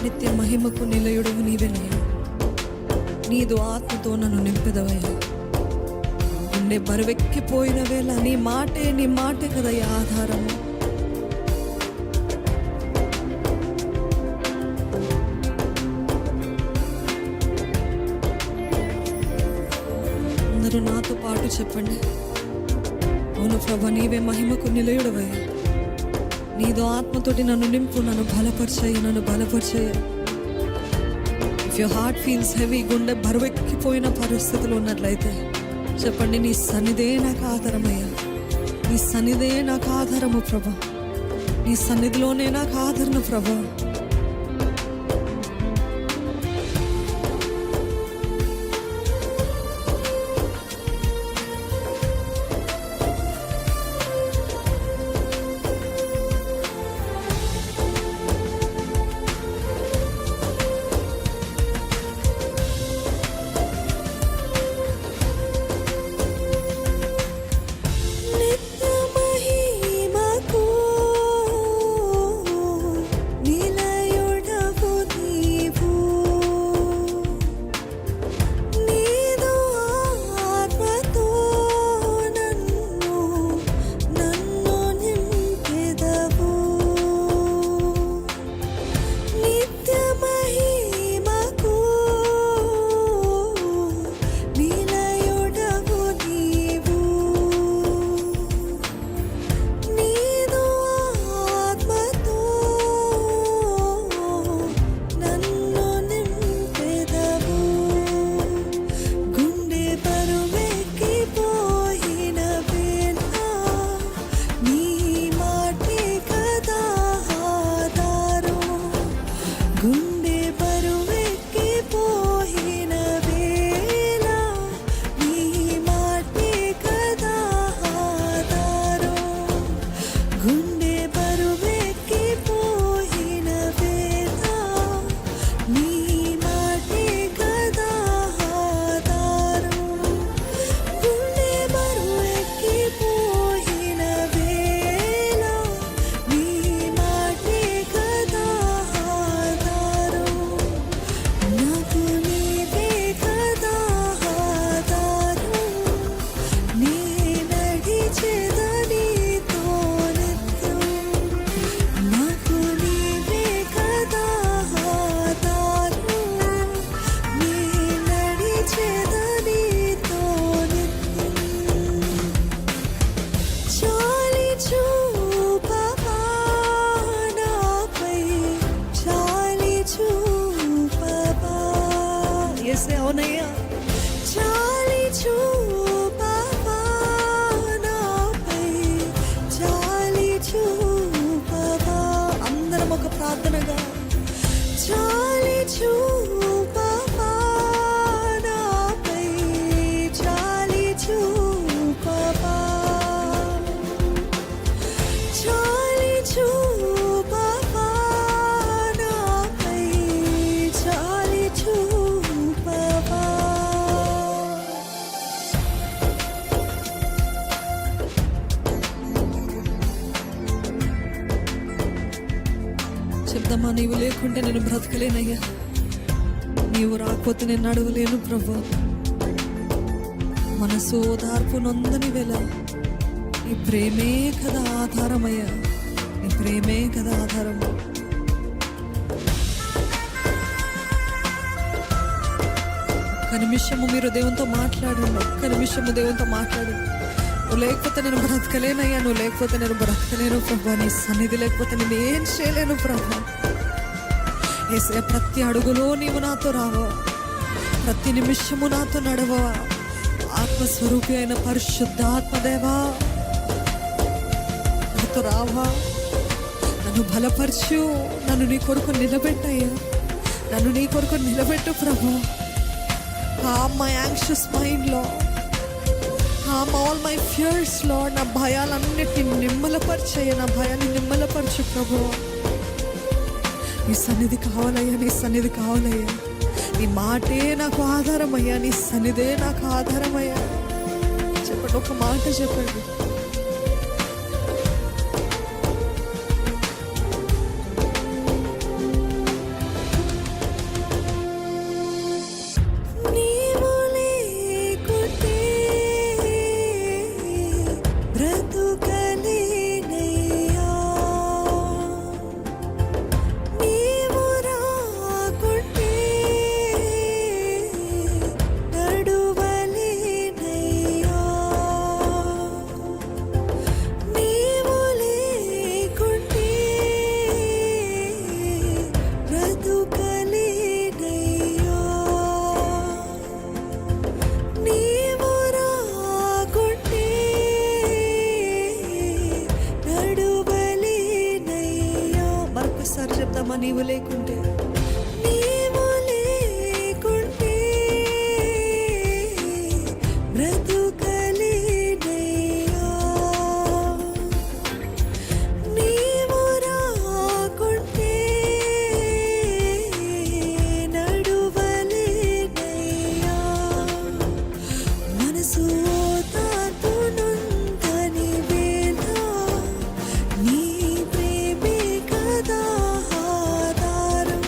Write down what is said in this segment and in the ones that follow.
నిత్య మహిమకు నిలయుడవు నీవేనయ్యా. నీదు ఆత్మతో నన్ను నింపెదవయ్యా. ఉండే బరువెక్కిపోయిన వేళ నీ మాటే కదయ్యా ఆధారము. అందరూ నాతో పాటు చెప్పండి, అవును ప్రభా, నీవే మహిమకు నిలయుడవయ్యా. నీదో ఆత్మతోటి నన్ను నింపు, నన్ను బలపరిచేయ. If your heart feels heavy, గుండె బరువెక్కిపోయిన పరిస్థితులు ఉన్నట్లయితే చెప్పండి, నీ సన్నిధే నాకు ఆధారమయ్యా. నీ సన్నిధే నాకు ఆధారము ప్రభా. నీ సన్నిధిలోనే నాకు ఆదరణ ప్రభా. అవునయ్యా, చాలి చూపవా నాపై, చాలి చూపవా. అందరం ఒక ప్రార్థనగా, చాలి చూపవా నాపై, చాలి చూపవా, చాలి చూపవా నాపై, చాలి చూపవా. చెప్దామా, నీవు లేకుంటే నేను బ్రతకలేనయ్యా. నీవు రాకపోతే నేను నడవలేను ప్రభు. మనసు ఓదార్పు నొందని వేళ నీ ప్రేమే కదా ఆధారమయ్యా. నీ ప్రేమే కదా ఆధారము. ఒక్క నిమిషము మీరు దేవునితో మాట్లాడండి. ఒక్క నిమిషము దేవునితో మాట్లాడండి. నువ్వు లేకపోతే నేను బ్రతకలేనయ్యా. నువ్వు లేకపోతే నేను బ్రతకలేను ప్రభా. నీ సన్నిధి లేకపోతే నేను ఏం చేయలేను ప్రభా. యేసయ్య, ప్రతి అడుగులో నీవు నాతో రావా. ప్రతి నిమిషము నాతో నడవా. ఆత్మస్వరూపి అయిన పరిశుద్ధాత్మదేవా నాతో రావా. నన్ను బలపరచు. నన్ను నీ కొరకు నిలబెట్టయ్యా. నన్ను నీ కొరకు నిలబెట్టు ప్రభా. Calm my anxious mind, Lord. Calm all my fears, Lord. నా భయాలన్నిటిని నిమ్మలపరిచయ్యా. నా భయాన్ని నిమ్మలపరచు ప్రభు. నీ సన్నిధి కావాలయ్యా. నీ సన్నిధి కావాలయ్యా. నీ మాటే నాకు ఆధారమయ్యా. నీ సన్నిధే నాకు ఆధారమయ్యా. చెప్పండి, ఒక మాట చెప్పండి. పాడదామా నీవు లేకుంటే? నీవు లేకుంటే బ్రతుకలేనయ్యా, నీవు రాకుంటే నడువలేనయ్యా. మనసు ఓదార్పునుందని వేళ నీ ప్రేమే కదా ఆధారం.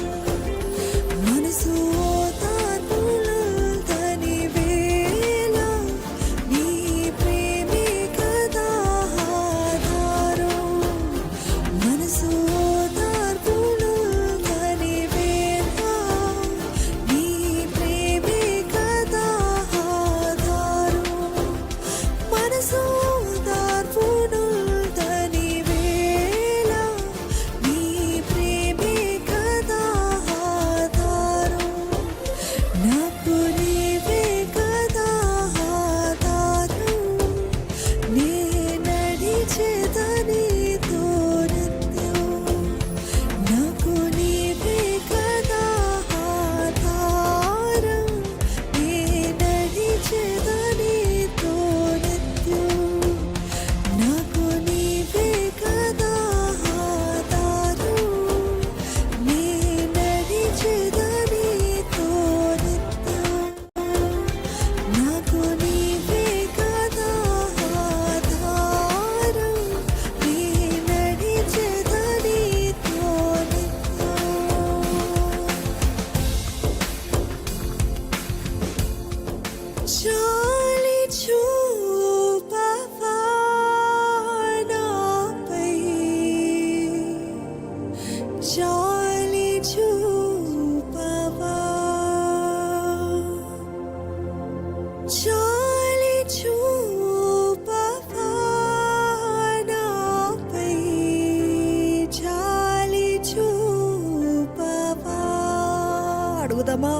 మనసు ఓదార్పునుందని వేళ నీ ప్రేమే కదా ఆధారం. మనసు ఓదార్పునుందని వేళ నీ ప్రేమే కదా ఆధారం. మనసు ఓదార్పునుందని వేళ నీ ప్రేమే కదా ఆధారం. నాకు నీవే కదా ఆధారం. నే నడిచెదనితో నిత్యం. నాకు నీవే కదా ఆధారం. నే నడిచెదనితో నిత్యం. నాకు నీవే కదా ఆధారం. నే నడిచెదనితో నిత్యం. నాకు నీవే కదా ఆధారం. నే నడిచెదనితో నిత్యం. జాలి చూపవా నాపై, జాలి చూపవా, జాలి చూపవా నాపై, జాలి చూపవా. అడుగుదామా?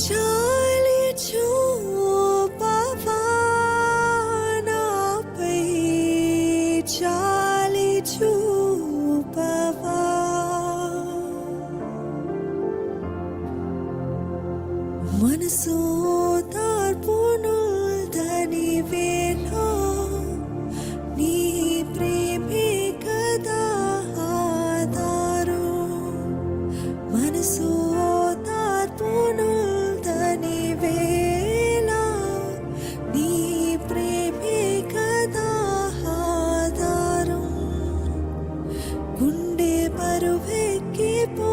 జాలి చూపవా నాపై, జాలి చూపవా. మనసు ఓదార్పునుందని వేళ నీ ప్రేమే కదా ఆధారం. మనసు ఓదార్పునుందని వేళ నీ ప్రేమే కదా ఆధారం. గుండె బరువెక్కిపో